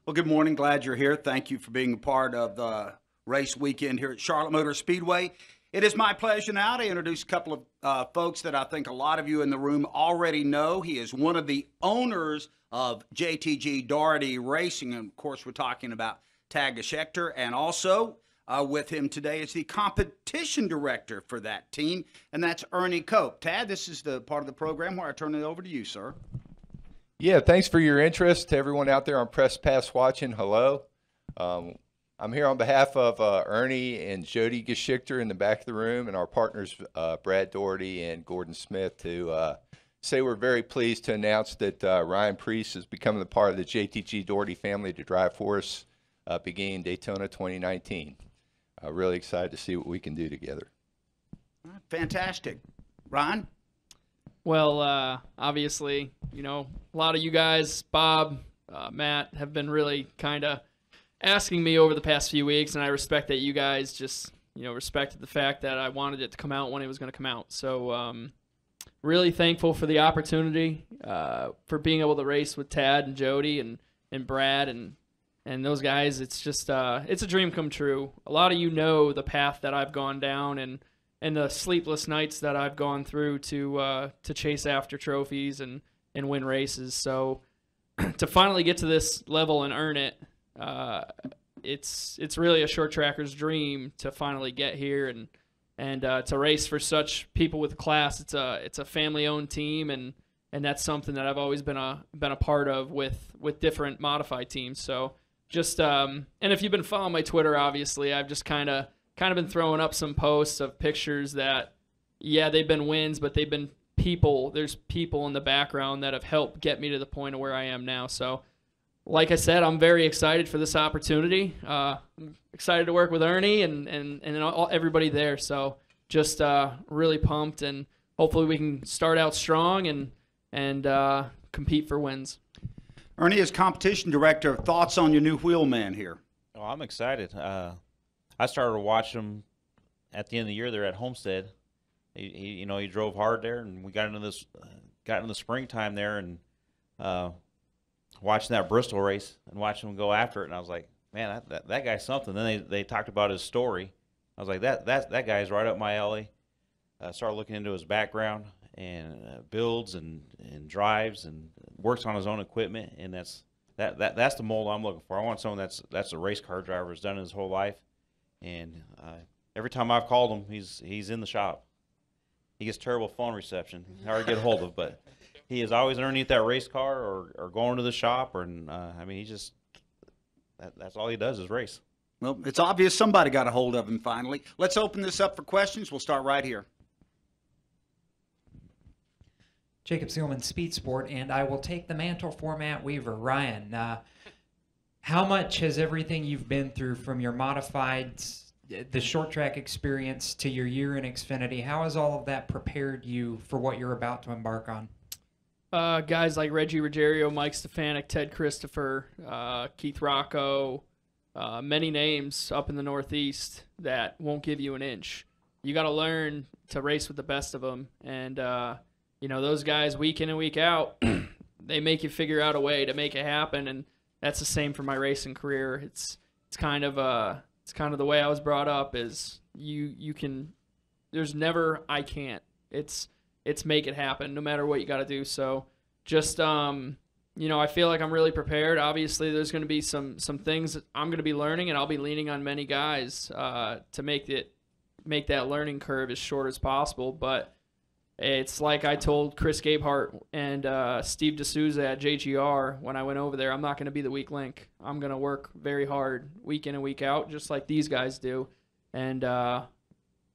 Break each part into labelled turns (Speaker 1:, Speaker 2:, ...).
Speaker 1: Well, good morning. Glad you're here. Thank you for being a part of the race weekend here at Charlotte Motor Speedway. It is my pleasure now to introduce a couple of folks that I think a lot of you in the room already know. He is one of the owners of JTG Daugherty Racing, and of course we're talking about Tad Geschickter, and also with him today is the competition director for that team, and that's Ernie Cope. Tad, this is the part of the program where I turn it over to you, sir.
Speaker 2: Yeah, thanks for your interest. To everyone out there on Press Pass watching, hello. I'm here on behalf of Ernie and Jody Geschickter in the back of the room, and our partners Brad Daugherty and Gordon Smith, to say we're very pleased to announce that Ryan Preece is becoming a part of the JTG Daugherty family to drive for us beginning Daytona 2019. Really excited to see what we can do together.
Speaker 1: Fantastic. Ryan?
Speaker 3: Well, obviously, you know, a lot of you guys, Bob, Matt, have been really kind of asking me over the past few weeks, and I respect that you guys just, you know, respected the fact that I wanted it to come out when it was going to come out. So, really thankful for the opportunity, for being able to race with Tad and Jody and Brad and those guys. It's just, it's a dream come true. A lot of you know the path that I've gone down and the sleepless nights that I've gone through to chase after trophies and win races. So to finally get to this level and earn it, it's really a short tracker's dream to finally get here and to race for such people with class. It's a family-owned team, and that's something that I've always been a part of with different modified teams. So just and if you've been following my Twitter, obviously I've just kind of been throwing up some posts of pictures that, yeah, they've been wins, but they've been people. There's people in the background that have helped get me to the point of where I am now. So, like I said, I'm very excited for this opportunity. I'm excited to work with Ernie and everybody there. So, just really pumped, and hopefully we can start out strong and compete for wins.
Speaker 1: Ernie, as competition director, thoughts on your new wheelman here?
Speaker 4: Oh, I'm excited. I started to watch him at the end of the year there at Homestead. He drove hard there, and we got into the springtime there, and watching that Bristol race and watching him go after it, and I was like, man, that guy's something. Then they talked about his story. I was like, that guy's right up my alley. Started looking into his background and builds and drives and works on his own equipment, and that's the mold I'm looking for. I want someone that's a race car driver, has done it his whole life. And every time I've called him, he's in the shop. He gets terrible phone reception, hard to get a hold of, but he is always underneath that race car or going to the shop. He just that's all he does is race.
Speaker 1: Well, it's obvious somebody got a hold of him finally. Let's open this up for questions. We'll start right here.
Speaker 5: Jacob Seelman, Speed Sport, and I will take the mantle for Matt Weaver. Ryan, how much has everything you've been through, from your modifieds, the short track experience, to your year in Xfinity, how has all of that prepared you for what you're about to embark on?
Speaker 3: Guys like Reggie Ruggiero, Mike Stefanik, Ted Christopher, Keith Rocco, many names up in the Northeast that won't give you an inch. You got to learn to race with the best of them, and those guys week in and week out, they make you figure out a way to make it happen, and that's the same for my racing career. It's kind of the way I was brought up. Is you can, there's never I can't. It's make it happen no matter what you got to do. So just I feel like I'm really prepared. Obviously, there's going to be some things that I'm going to be learning, and I'll be leaning on many guys to make that learning curve as short as possible. But it's like I told Chris Gabehart and Steve D'Souza at JGR when I went over there, I'm not going to be the weak link. I'm going to work very hard week in and week out, just like these guys do, and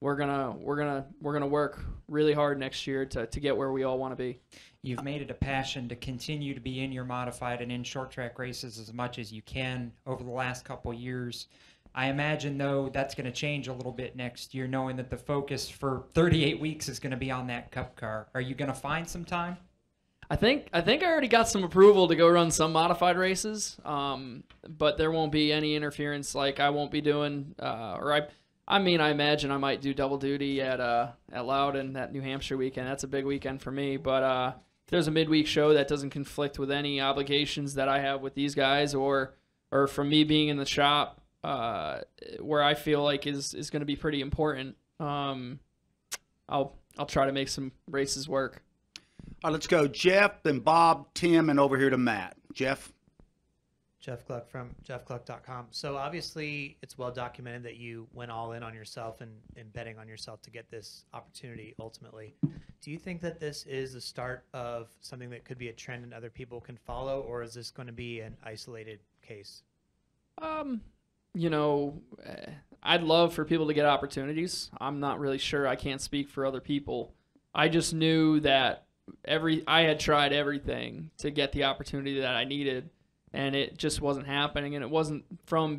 Speaker 3: we're gonna work really hard next year to get where we all want to be.
Speaker 5: You've made it a passion to continue to be in your modified and in short track races as much as you can over the last couple of years. I imagine, though, that's going to change a little bit next year, knowing that the focus for 38 weeks is going to be on that Cup car. Are you going to find some time?
Speaker 3: I think I already got some approval to go run some modified races, but there won't be any interference. Like I won't be doing, I imagine I might do double duty at Loudon that New Hampshire weekend. That's a big weekend for me. But if there's a midweek show that doesn't conflict with any obligations that I have with these guys or or from me being in the shop, where I feel like is going to be pretty important. I'll try to make some races work.
Speaker 1: All right, let's go Jeff, then Bob, Tim, and over here to Matt. Jeff?
Speaker 6: Jeff Gluck from jeffgluck.com. So obviously it's well documented that you went all in on yourself and betting on yourself to get this opportunity ultimately. Do you think that this is the start of something that could be a trend and other people can follow, or is this going to be an isolated case?
Speaker 3: You know, I'd love for people to get opportunities. I'm not really sure. I can't speak for other people. I just knew that I had tried everything to get the opportunity that I needed, and it just wasn't happening. And it wasn't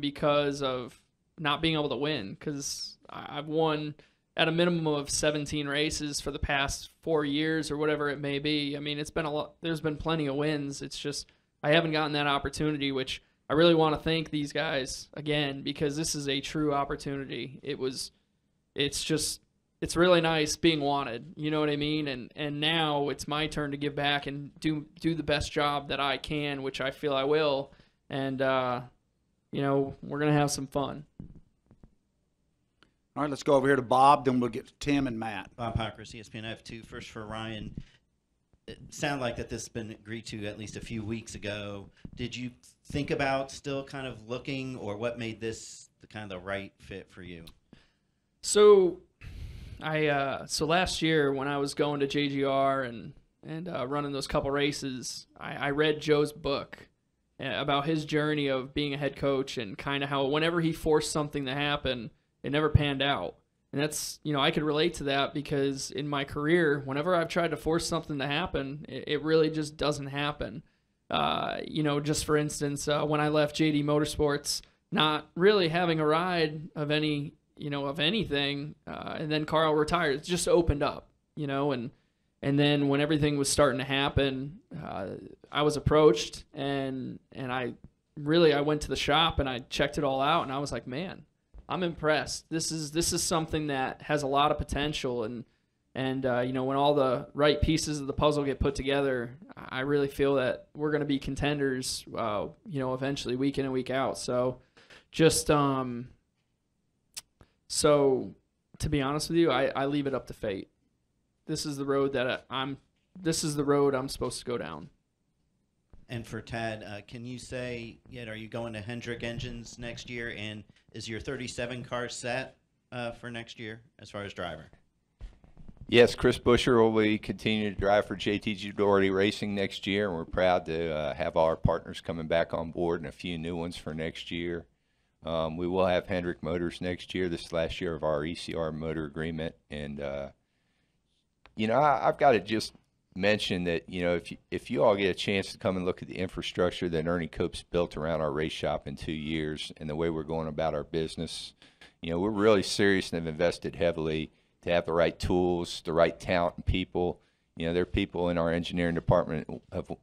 Speaker 3: because of not being able to win, because I've won at a minimum of 17 races for the past 4 years or whatever it may be. I mean, it's been a lot. There's been plenty of wins. It's just I haven't gotten that opportunity, which I really want to thank these guys again, because this is a true opportunity. It's really nice being wanted. You know what I mean? And now it's my turn to give back and do the best job that I can, which I feel I will. And, you know, we're going to have some fun.
Speaker 1: All right, let's go over here to Bob, then we'll get to Tim and Matt.
Speaker 7: Bob Pockers, ESPN. I have two. First for Ryan. It sounded like that this has been agreed to at least a few weeks ago. Did you think about still kind of looking, or what made this the kind of the right fit for you?
Speaker 3: So last year when I was going to JGR and running those couple races, I read Joe's book about his journey of being a head coach, and kind of how whenever he forced something to happen, it never panned out. And that's, you know, I could relate to that, because in my career, whenever I've tried to force something to happen, it really just doesn't happen. You know, just for instance, when I left JD Motorsports, not really having a ride of any, you know, of anything, and then Carl retired, it just opened up, you know, and then when everything was starting to happen, I was approached, and I went to the shop and I checked it all out, and I was like, man, I'm impressed. This is something that has a lot of potential, and you know, when all the right pieces of the puzzle get put together, I really feel that we're going to be contenders, you know, eventually, week in and week out. So, just so to be honest with you, I leave it up to fate. This is the road that I'm supposed to go down.
Speaker 7: And for Tad, can you say yet, are you going to Hendrick Engines next year, and is your 37 car set for next year as far as driver?
Speaker 2: Yes, Chris Buescher will be continuing to drive for JTG Daugherty Racing next year, and we're proud to have all our partners coming back on board and a few new ones for next year. We will have Hendrick Motors next year. This is the last year of our ECR motor agreement, and you know, I've got to just mention that, you know, if you all get a chance to come and look at the infrastructure that Ernie Cope's built around our race shop in 2 years, and the way we're going about our business, you know, we're really serious and have invested heavily to have the right tools, the right talent and people. You know, there are people in our engineering department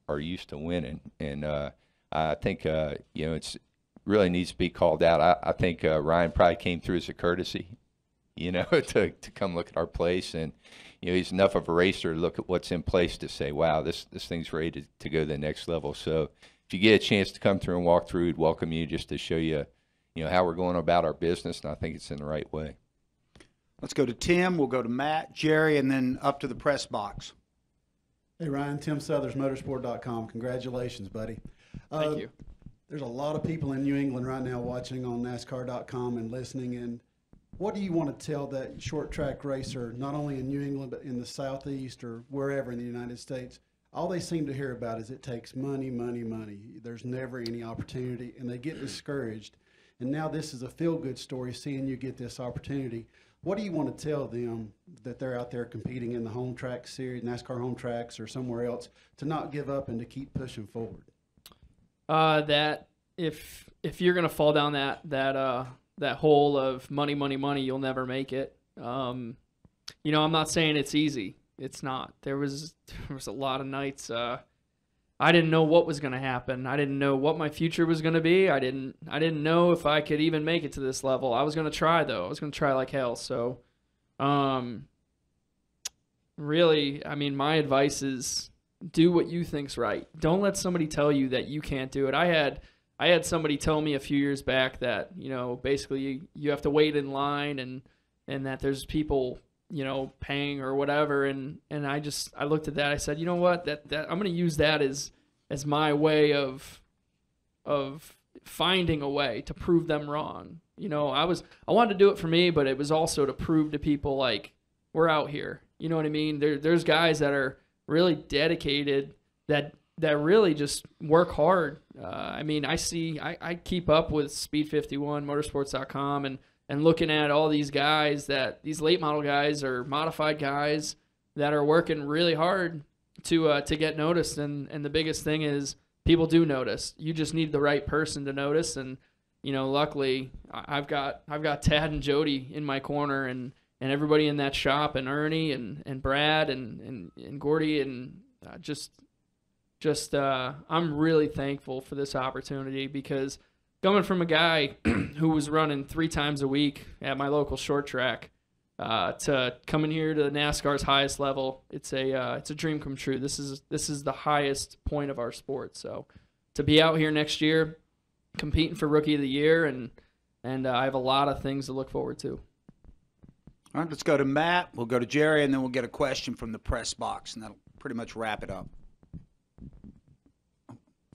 Speaker 2: are used to winning, and I think you know, it's really needs to be called out. I think Ryan probably came through as a courtesy, you know, to come look at our place, and you know, he's enough of a racer to look at what's in place to say, wow, this thing's ready to go to the next level. So if you get a chance to come through and walk through, we'd welcome you, just to show you, you know, how we're going about our business, and I think it's in the right way.
Speaker 1: Let's go to Tim, we'll go to Matt, Jerry, and then up to the press box.
Speaker 8: Hey, Ryan, Tim Southers, motorsport.com. Congratulations, buddy.
Speaker 3: Thank you.
Speaker 8: There's a lot of people in New England right now watching on NASCAR.com and listening. And what do you want to tell that short track racer, not only in New England, but in the Southeast or wherever in the United States? All they seem to hear about is it takes money, money, money. There's never any opportunity, and they get discouraged. And now this is a feel-good story, seeing you get this opportunity. What do you want to tell them that they're out there competing in the home track series, NASCAR home tracks or somewhere else, to not give up and to keep pushing forward?
Speaker 3: That if you're gonna fall down that hole of money, money, money, you'll never make it. You know, I'm not saying it's easy. It's not. There was a lot of nights I didn't know what was gonna happen. I didn't know what my future was gonna be. I didn't know if I could even make it to this level. I was gonna try though. I was gonna try like hell. So, really, I mean, my advice is do what you think's right. Don't let somebody tell you that you can't do it. I I had somebody tell me a few years back that, basically you have to wait in line and that there's people, paying or whatever. And I looked at that. I said, you know what, that I'm going to use that as my way of finding a way to prove them wrong. I wanted to do it for me, but it was also to prove to people like we're out here. You know what I mean? There's guys that are really dedicated that really just work hard. I keep up with Speed 51, motorsports.com, and looking at all these guys these late model guys or modified guys that are working really hard to get noticed. And the biggest thing is people do notice. You just need the right person to notice. And, luckily I've got Tad and Jody in my corner and everybody in that shop, and Ernie and Brad and Gordy, and I'm really thankful for this opportunity, because coming from a guy who was running 3 times a week at my local short track to coming here to NASCAR's highest level, it's a dream come true. This is the highest point of our sport. So to be out here next year competing for Rookie of the Year, and I have a lot of things to look forward to.
Speaker 1: All right, let's go to Matt. We'll go to Jerry, and then we'll get a question from the press box, and that'll pretty much wrap it up.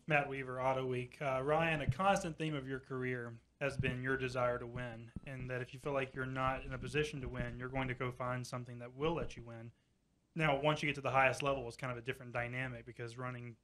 Speaker 9: Matt Weaver, Auto Week. Ryan, a constant theme of your career has been your desire to win, and that if you feel like you're not in a position to win, you're going to go find something that will let you win. Now, once you get to the highest level, it's kind of a different dynamic, because running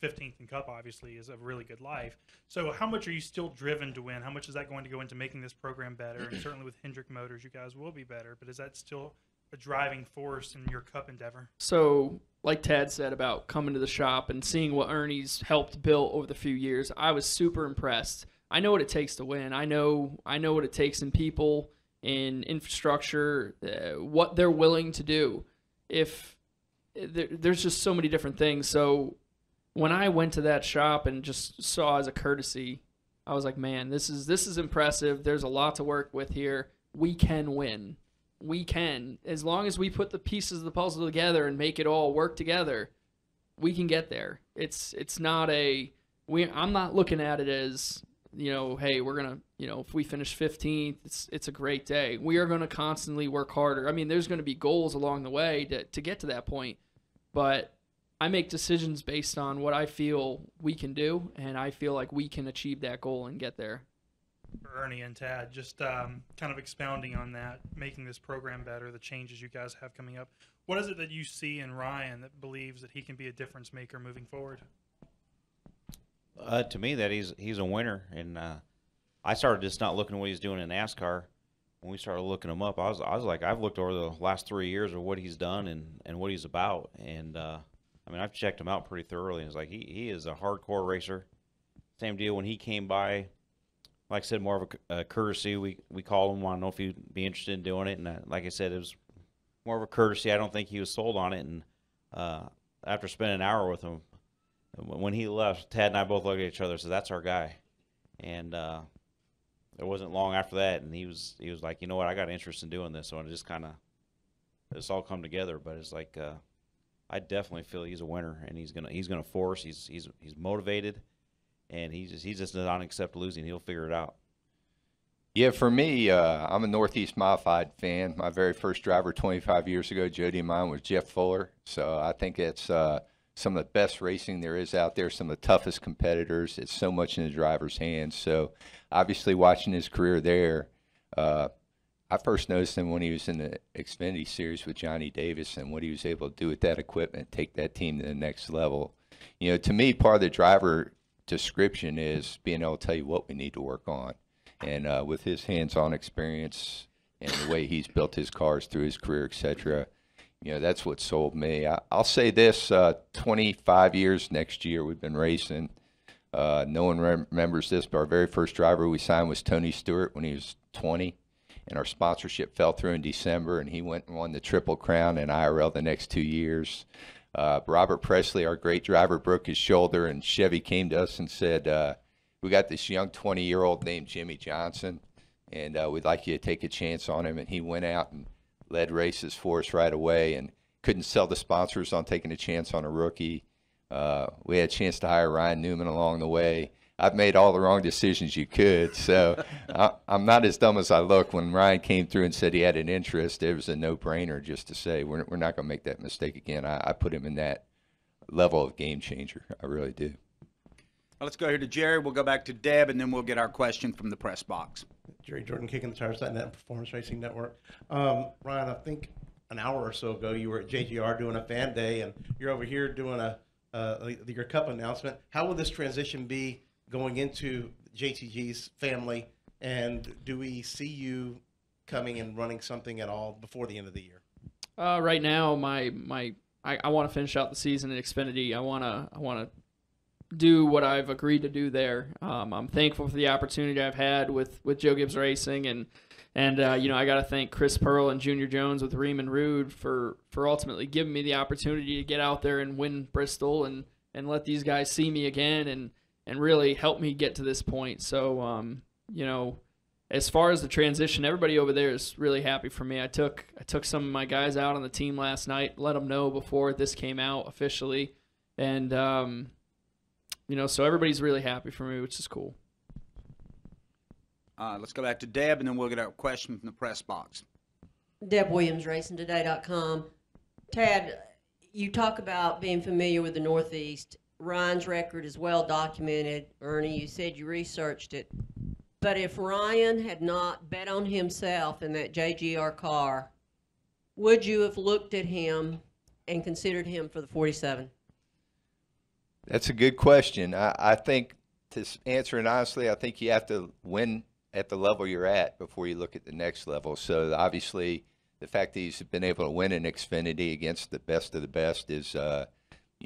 Speaker 9: 15th in Cup obviously is a really good life. So how much are you still driven to win? How much is that going to go into making this program better? And certainly with Hendrick Motors, you guys will be better, but is that still a driving force in your Cup endeavor?
Speaker 3: So like Tad said about coming to the shop and seeing what Ernie's helped build over the few years, I was super impressed. I know what it takes to win. I know what it takes in people, in infrastructure, what they're willing to do. There's just so many different things. So when I went to that shop and just saw as a courtesy, I was like, man, this is impressive. There's a lot to work with here. We can win. We can. As long as we put the pieces of the puzzle together and make it all work together, we can get there. It's not I'm not looking at it as, hey, we're going to, if we finish 15th, it's a great day. We are going to constantly work harder. I mean, there's going to be goals along the way to get to that point, but I make decisions based on what I feel we can do, and I feel like we can achieve that goal and get there.
Speaker 9: Ernie and Tad, just kind of expounding on that, making this program better, the changes you guys have coming up. What is it that you see in Ryan that believes that he can be a difference maker moving forward?
Speaker 4: To me, that he's a winner, and I started just not looking at what he's doing in NASCAR. When we started looking him up, I was like, I've looked over the last 3 years of what he's done and what he's about, and I've checked him out pretty thoroughly. And it's like he is a hardcore racer. Same deal when he came by. Like I said, more of a courtesy. We called him, want to know if he'd be interested in doing it, and like I said, it was more of a courtesy. I don't think he was sold on it, and after spending an hour with him, when he left, Tad and I both looked at each other and said, that's our guy. And it wasn't long after that, and he was like, you know what, I got interest in doing this. So it just kind of, it's all come together. But it's like, I definitely feel he's a winner, and he's gonna force. He's motivated, and he just does not accept losing. He'll figure it out.
Speaker 2: Yeah, for me, I'm a Northeast Modified fan. My very first driver 25 years ago, Jody and mine, was Jeff Fuller. So I think it's some of the best racing there is out there, some of the toughest competitors. It's so much in the driver's hands. So obviously watching his career there, I first noticed him when he was in the Xfinity Series with Johnny Davis, and what he was able to do with that equipment, take that team to the next level. To me, part of the driver description is being able to tell you what we need to work on. And with his hands-on experience and the way he's built his cars through his career, etc., that's what sold me. I'll say this, 25 years next year we've been racing. No one remembers this, but our very first driver we signed was Tony Stewart when he was 20. And our sponsorship fell through in December, and he went and won the Triple Crown and IRL the next 2 years. Robert Presley, our great driver, broke his shoulder, and Chevy came to us and said, we got this young 20-year-old named Jimmy Johnson, and we'd like you to take a chance on him. And he went out and led races for us right away, and couldn't sell the sponsors on taking a chance on a rookie. We had a chance to hire Ryan Newman along the way. I've made all the wrong decisions you could. So I'm not as dumb as I look. When Ryan came through and said he had an interest, it was a no-brainer just to say we're not going to make that mistake again. I put him in that level of game changer. I really do.
Speaker 1: Let's go here to Jerry. We'll go back to Deb, and then we'll get our question from the press box.
Speaker 10: Jerry Jordan, Kicking the Tires Net and Performance Racing Network. Ryan, I think an hour or so ago you were at JGR doing a fan day, and you're over here doing your cup announcement. How will this transition be going into JTG's family, and do we see you coming and running something at all before the end of the year?
Speaker 3: Right now, I want to finish out the season in Xfinity. I want to do what I've agreed to do there. I'm thankful for the opportunity I've had with Joe Gibbs Racing, and I got to thank Chris Pearl and Junior Jones with Riemann Rude for ultimately giving me the opportunity to get out there and win Bristol and let these guys see me again and really help me get to this point. So as far as the transition, everybody over there is really happy for me. I took some of my guys out on the team last night, let them know before this came out officially, and so everybody's really happy for me, which is cool.
Speaker 1: Let's go back to Deb, and then we'll get a question from the press box.
Speaker 11: Deb Williams, RacingToday.com. Tad, you talk about being familiar with the Northeast. Ryan's record is well documented. Ernie, you said you researched it. But if Ryan had not bet on himself in that JGR car, would you have looked at him and considered him for the 47?
Speaker 2: That's a good question. I think, to answer it honestly, I think you have to win at the level you're at before you look at the next level. So obviously, the fact that he's been able to win in Xfinity against the best of the best is,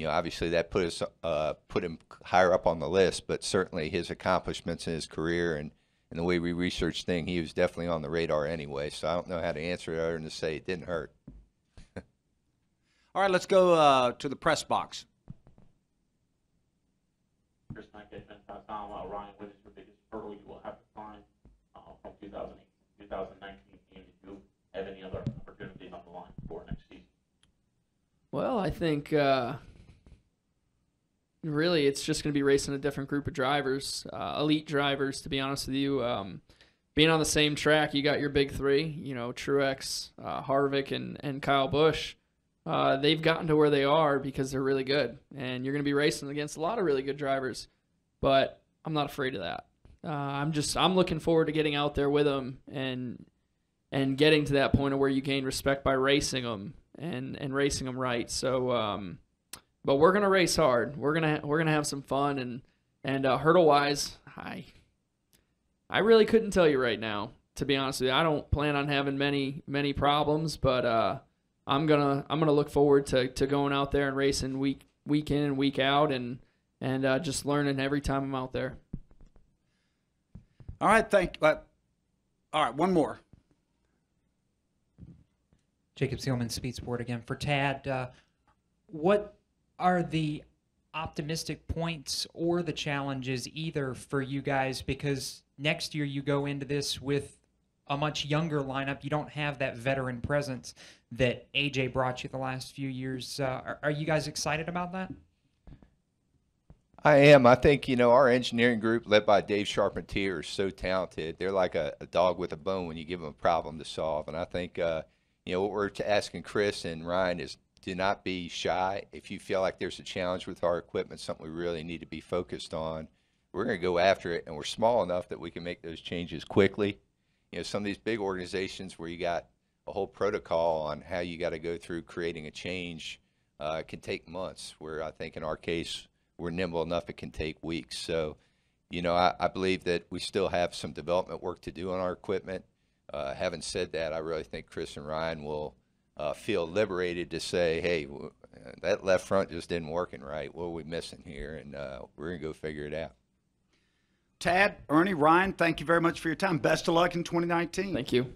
Speaker 2: obviously that put him higher up on the list. But certainly his accomplishments in his career and the way we researched things, he was definitely on the radar anyway. So I don't know how to answer it other than to say it didn't hurt.
Speaker 1: All right, let's go to the press box.
Speaker 12: Ryan, what is your biggest hurdle you will have to climb from 2018 to 2019? And if you have any other opportunities on the line for next season?
Speaker 3: Well, I think really it's just going to be racing a different group of drivers, elite drivers, to be honest with you. Being on the same track, you got your big three, Truex, Harvick, and Kyle Busch. They've gotten to where they are because they're really good, and you're going to be racing against a lot of really good drivers. But I'm not afraid of that. I'm looking forward to getting out there with them and getting to that point of where you gain respect by racing them and racing them right. So, but we're gonna race hard. We're gonna have some fun and hurdle wise, I really couldn't tell you right now. To be honest with you, I don't plan on having many problems, but I'm gonna look forward to going out there and racing week in and week out and just learning every time I'm out there.
Speaker 1: All right, all right, one more.
Speaker 5: Jacob Seelman, Speed Sport again. For Tad, what are the optimistic points or the challenges either for you guys? Because next year you go into this with a much younger lineup. You don't have that veteran presence that AJ brought you the last few years. Are you guys excited about that?
Speaker 2: I am. I think, our engineering group led by Dave Charpentier is so talented. They're like a dog with a bone when you give them a problem to solve. And I think, what we're asking Chris and Ryan is do not be shy. If you feel like there's a challenge with our equipment, something we really need to be focused on, we're going to go after it. And we're small enough that we can make those changes quickly. Some of these big organizations where you got a whole protocol on how you got to go through creating a change can take months, where I think in our case, we're nimble enough it can take weeks. So, I believe that we still have some development work to do on our equipment. Having said that, I really think Chris and Ryan will feel liberated to say, hey, that left front just didn't working right. What are we missing here? And we're going to go figure it out.
Speaker 1: Tad, Ernie, Ryan, thank you very much for your time. Best of luck in 2019.
Speaker 3: Thank you.